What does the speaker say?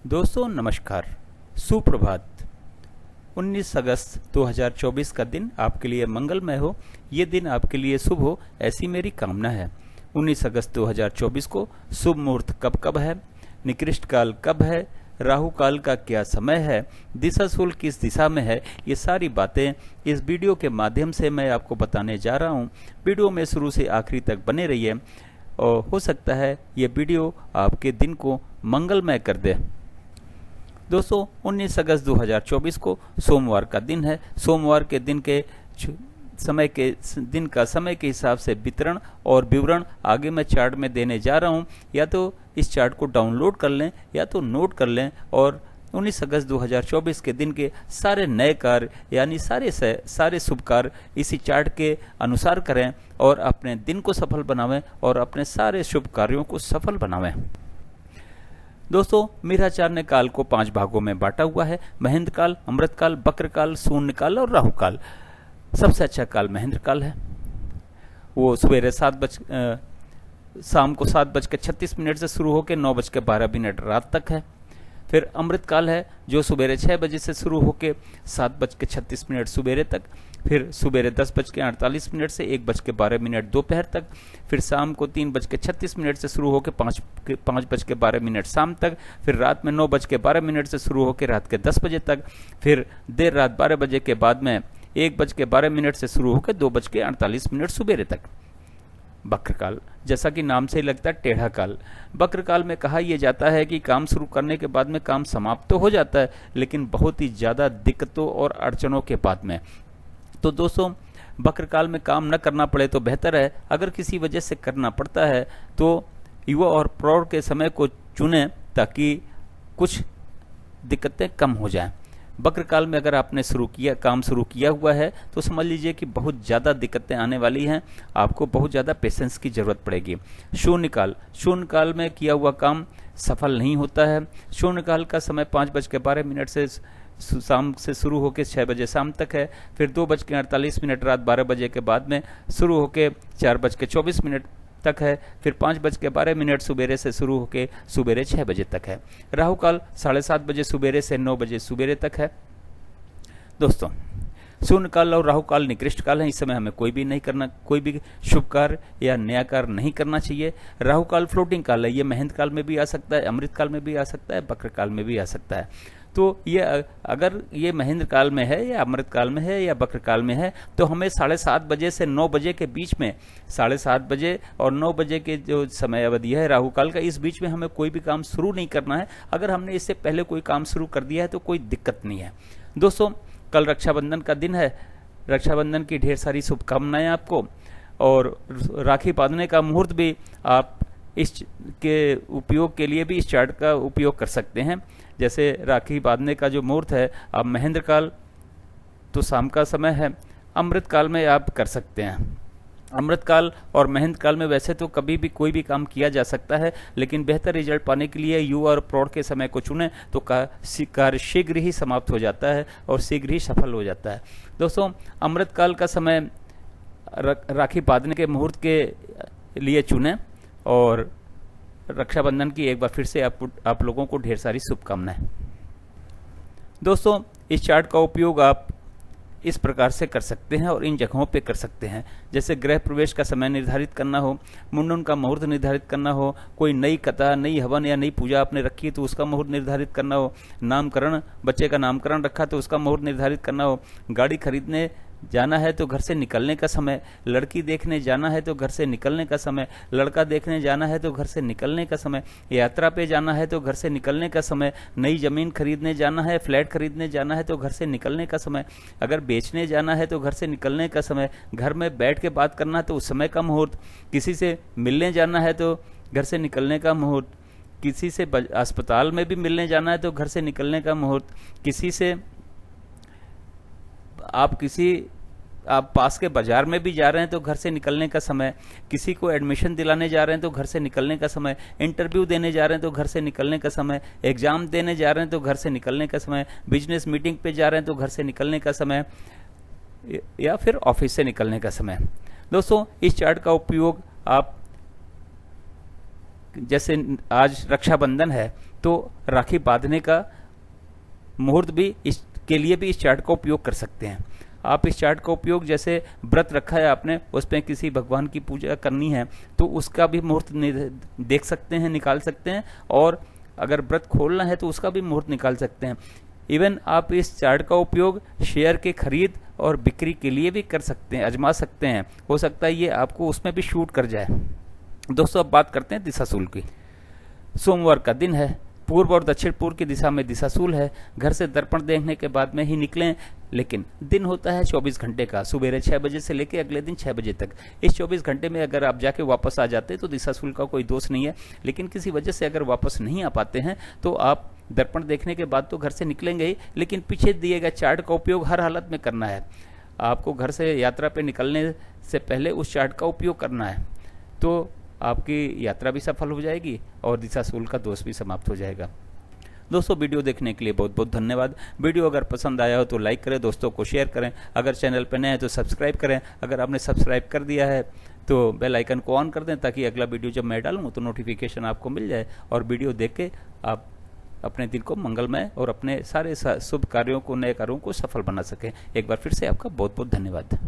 दोस्तों नमस्कार, सुप्रभात। 19 अगस्त 2024 का दिन आपके लिए मंगलमय हो, ये दिन आपके लिए शुभ हो, ऐसी मेरी कामना है। 19 अगस्त 2024 को शुभ मुहूर्त कब कब है, निकृष्ट काल कब है, राहु काल का क्या समय है, दिशा शूल किस दिशा में है, ये सारी बातें इस वीडियो के माध्यम से मैं आपको बताने जा रहा हूँ। वीडियो में शुरू से आखिरी तक बने रहिए और हो सकता है ये वीडियो आपके दिन को मंगलमय कर दे। दोस्तों 19 अगस्त 2024 को सोमवार का दिन है। सोमवार के दिन के समय के हिसाब से वितरण और विवरण आगे मैं चार्ट में देने जा रहा हूं। या तो इस चार्ट को डाउनलोड कर लें या तो नोट कर लें और 19 अगस्त 2024 के दिन के सारे नए कार्य यानी सारे शुभ कार्य इसी चार्ट के अनुसार करें और अपने दिन को सफल बनावें और अपने सारे शुभ कार्यों को सफल बनावें। दोस्तों मेघाचार्य ने काल को 5 भागों में बांटा हुआ है: महेंद्र काल, अमृत काल, बक्र काल, शून्य काल और राहु काल। सबसे अच्छा काल महेंद्र काल है। वो सवेरे शाम को 7:36 से शुरू होकर 9:12 रात तक है। फिर अमृत काल है जो सवेरे 6 बजे से शुरू होकर 7:36 सवेरे तक, फिर सवेरे 10:48 से 1:12 दोपहर तक, फिर शाम को 3:36 से शुरू होकर 5:12 शाम तक, फिर रात में 9:12 से शुरू होकर रात के 10 बजे तक, फिर देर रात 12 बजे के बाद में 1:12 से शुरू होकर 2:48 सवेरे तक। बक्र काल, जैसा कि नाम से ही लगता है, टेढ़ा काल। बक्र काल में कहा यह जाता है कि काम शुरू करने के बाद में काम समाप्त तो हो जाता है, लेकिन बहुत ही ज़्यादा दिक्कतों और अड़चनों के बाद में। तो दोस्तों बक्र काल में काम न करना पड़े तो बेहतर है। अगर किसी वजह से करना पड़ता है तो युवा और प्रौढ़ के समय को चुनें ताकि कुछ दिक्कतें कम हो जाएं। बक्र काल में अगर आपने काम शुरू किया हुआ है तो समझ लीजिए कि बहुत ज़्यादा दिक्कतें आने वाली हैं, आपको बहुत ज़्यादा पेशेंस की ज़रूरत पड़ेगी। शून्य काल में किया हुआ काम सफल नहीं होता है। शून्य काल का समय 5:12 से शाम से शुरू होकर 6 बजे शाम तक है, फिर 2:48 रात 12 बजे के बाद में शुरू होकर 4:24 तक है, फिर 5:12 सवेरे से शुरू होकर सवेरे 6 बजे तक है। राहु काल 7:30 बजे सवेरे से 9 बजे सवेरे तक है। दोस्तों शून्य काल और राहु काल निकृष्ट काल है। इस समय हमें कोई भी शुभ कार्य या नया कार्य नहीं करना चाहिए। राहु काल फ्लोटिंग काल है, ये महेंद्र काल में भी आ सकता है, अमृत काल में भी आ सकता है, बक्र काल में भी आ सकता है। तो ये अगर ये महेंद्र काल में है या अमृत काल में है या बक्र काल में है तो हमें 7:30 बजे से 9 बजे के बीच में, 7:30 बजे और 9 बजे के जो समय अवधि है राहु काल का, इस बीच में हमें कोई भी काम शुरू नहीं करना है। अगर हमने इससे पहले कोई काम शुरू कर दिया है तो कोई दिक्कत नहीं है। दोस्तों कल रक्षाबंधन का दिन है। रक्षाबंधन की ढेर सारी शुभकामनाएं आपको, और राखी बांधने का मुहूर्त भी आप इसके उपयोग के लिए भी इस चार्ट का उपयोग कर सकते हैं। जैसे राखी बांधने का जो मुहूर्त है, अब महेंद्र काल तो शाम का समय है, अमृत काल में आप कर सकते हैं। अमृत काल और महेंद्र काल में वैसे तो कभी भी कोई भी काम किया जा सकता है, लेकिन बेहतर रिजल्ट पाने के लिए युवा और प्रौढ़ के समय को चुनें तो कार्य शीघ्र ही समाप्त हो जाता है और शीघ्र ही सफल हो जाता है। दोस्तों अमृत काल का समय राखी बांधने के मुहूर्त के लिए चुनें और रक्षाबंधन की एक बार फिर से आप लोगों को ढेर सारी शुभकामनाएं। दोस्तों इस चार्ट का उपयोग आप इस प्रकार से कर सकते हैं और इन जगहों पे कर सकते हैं, जैसे गृह प्रवेश का समय निर्धारित करना हो, मुंडन का मुहूर्त निर्धारित करना हो, कोई नई कथा, नई हवन या नई पूजा आपने रखी है तो उसका मुहूर्त निर्धारित करना हो, नामकरण, बच्चे का नामकरण रखा तो उसका मुहूर्त निर्धारित करना हो, गाड़ी खरीदने जाना है तो घर से निकलने का समय, लड़की देखने जाना है तो घर से निकलने का समय, लड़का देखने जाना है तो घर से निकलने का समय, यात्रा पे जाना है तो घर से निकलने का समय, नई जमीन खरीदने जाना है, फ्लैट खरीदने जाना है तो घर से निकलने का समय, अगर बेचने जाना है तो घर से निकलने का समय, घर में बैठ के बात करना है तो उस समय का मुहूर्त, किसी से मिलने जाना है तो घर से निकलने का मुहूर्त, किसी से अस्पताल में भी मिलने जाना है तो घर से निकलने का मुहूर्त, किसी से आप पास के बाजार में भी जा रहे हैं तो घर से निकलने का समय, किसी को एडमिशन दिलाने जा रहे हैं तो घर से निकलने का समय, इंटरव्यू देने जा रहे हैं तो घर से निकलने का समय, एग्जाम देने जा रहे हैं तो घर से निकलने का समय, बिजनेस मीटिंग पे जा रहे हैं तो घर से निकलने का समय, या फिर ऑफिस से निकलने का समय। दोस्तों इस चार्ट का उपयोग आप जैसे आज रक्षाबंधन है तो राखी बांधने का मुहूर्त भी इसके लिए भी इस चार्ट का उपयोग कर सकते हैं। आप इस चार्ट का उपयोग, जैसे व्रत रखा है आपने, उस पर किसी भगवान की पूजा करनी है तो उसका भी मुहूर्त देख सकते हैं, निकाल सकते हैं, और अगर व्रत खोलना है तो उसका भी मुहूर्त निकाल सकते हैं। इवन आप इस चार्ट का उपयोग शेयर के खरीद और बिक्री के लिए भी कर सकते हैं, आजमा सकते हैं। हो सकता है ये आपको उसमें भी शूट कर जाए। दोस्तों अब बात करते हैं दिशाशूल की। सोमवार का दिन है, पूर्व और दक्षिण पूर्व की दिशा में दिशाशूल है। घर से दर्पण देखने के बाद में ही निकलें, लेकिन दिन होता है 24 घंटे का, सुबह 6 बजे से लेकर अगले दिन 6 बजे तक। इस 24 घंटे में अगर आप जाके वापस आ जाते तो दिशाशूल का कोई दोष नहीं है, लेकिन किसी वजह से अगर वापस नहीं आ पाते हैं तो आप दर्पण देखने के बाद तो घर से निकलेंगे ही, लेकिन पीछे दिए गए चार्ट का उपयोग हर हालत में करना है। आपको घर से यात्रा पे निकलने से पहले उस चार्ट का उपयोग करना है, तो आपकी यात्रा भी सफल हो जाएगी और दिशाशूल का दोष भी समाप्त हो जाएगा। दोस्तों वीडियो देखने के लिए बहुत बहुत धन्यवाद। वीडियो अगर पसंद आया हो तो लाइक करें, दोस्तों को शेयर करें, अगर चैनल पर नए हैं तो सब्सक्राइब करें। अगर आपने सब्सक्राइब कर दिया है तो बेल आइकन को ऑन कर दें, ताकि अगला वीडियो जब मैं डालूँ तो नोटिफिकेशन आपको मिल जाए और वीडियो देख के आप अपने दिन को मंगलमय और अपने सारे शुभ कार्यों को, नए कार्यों को सफल बना सकें। एक बार फिर से आपका बहुत बहुत धन्यवाद।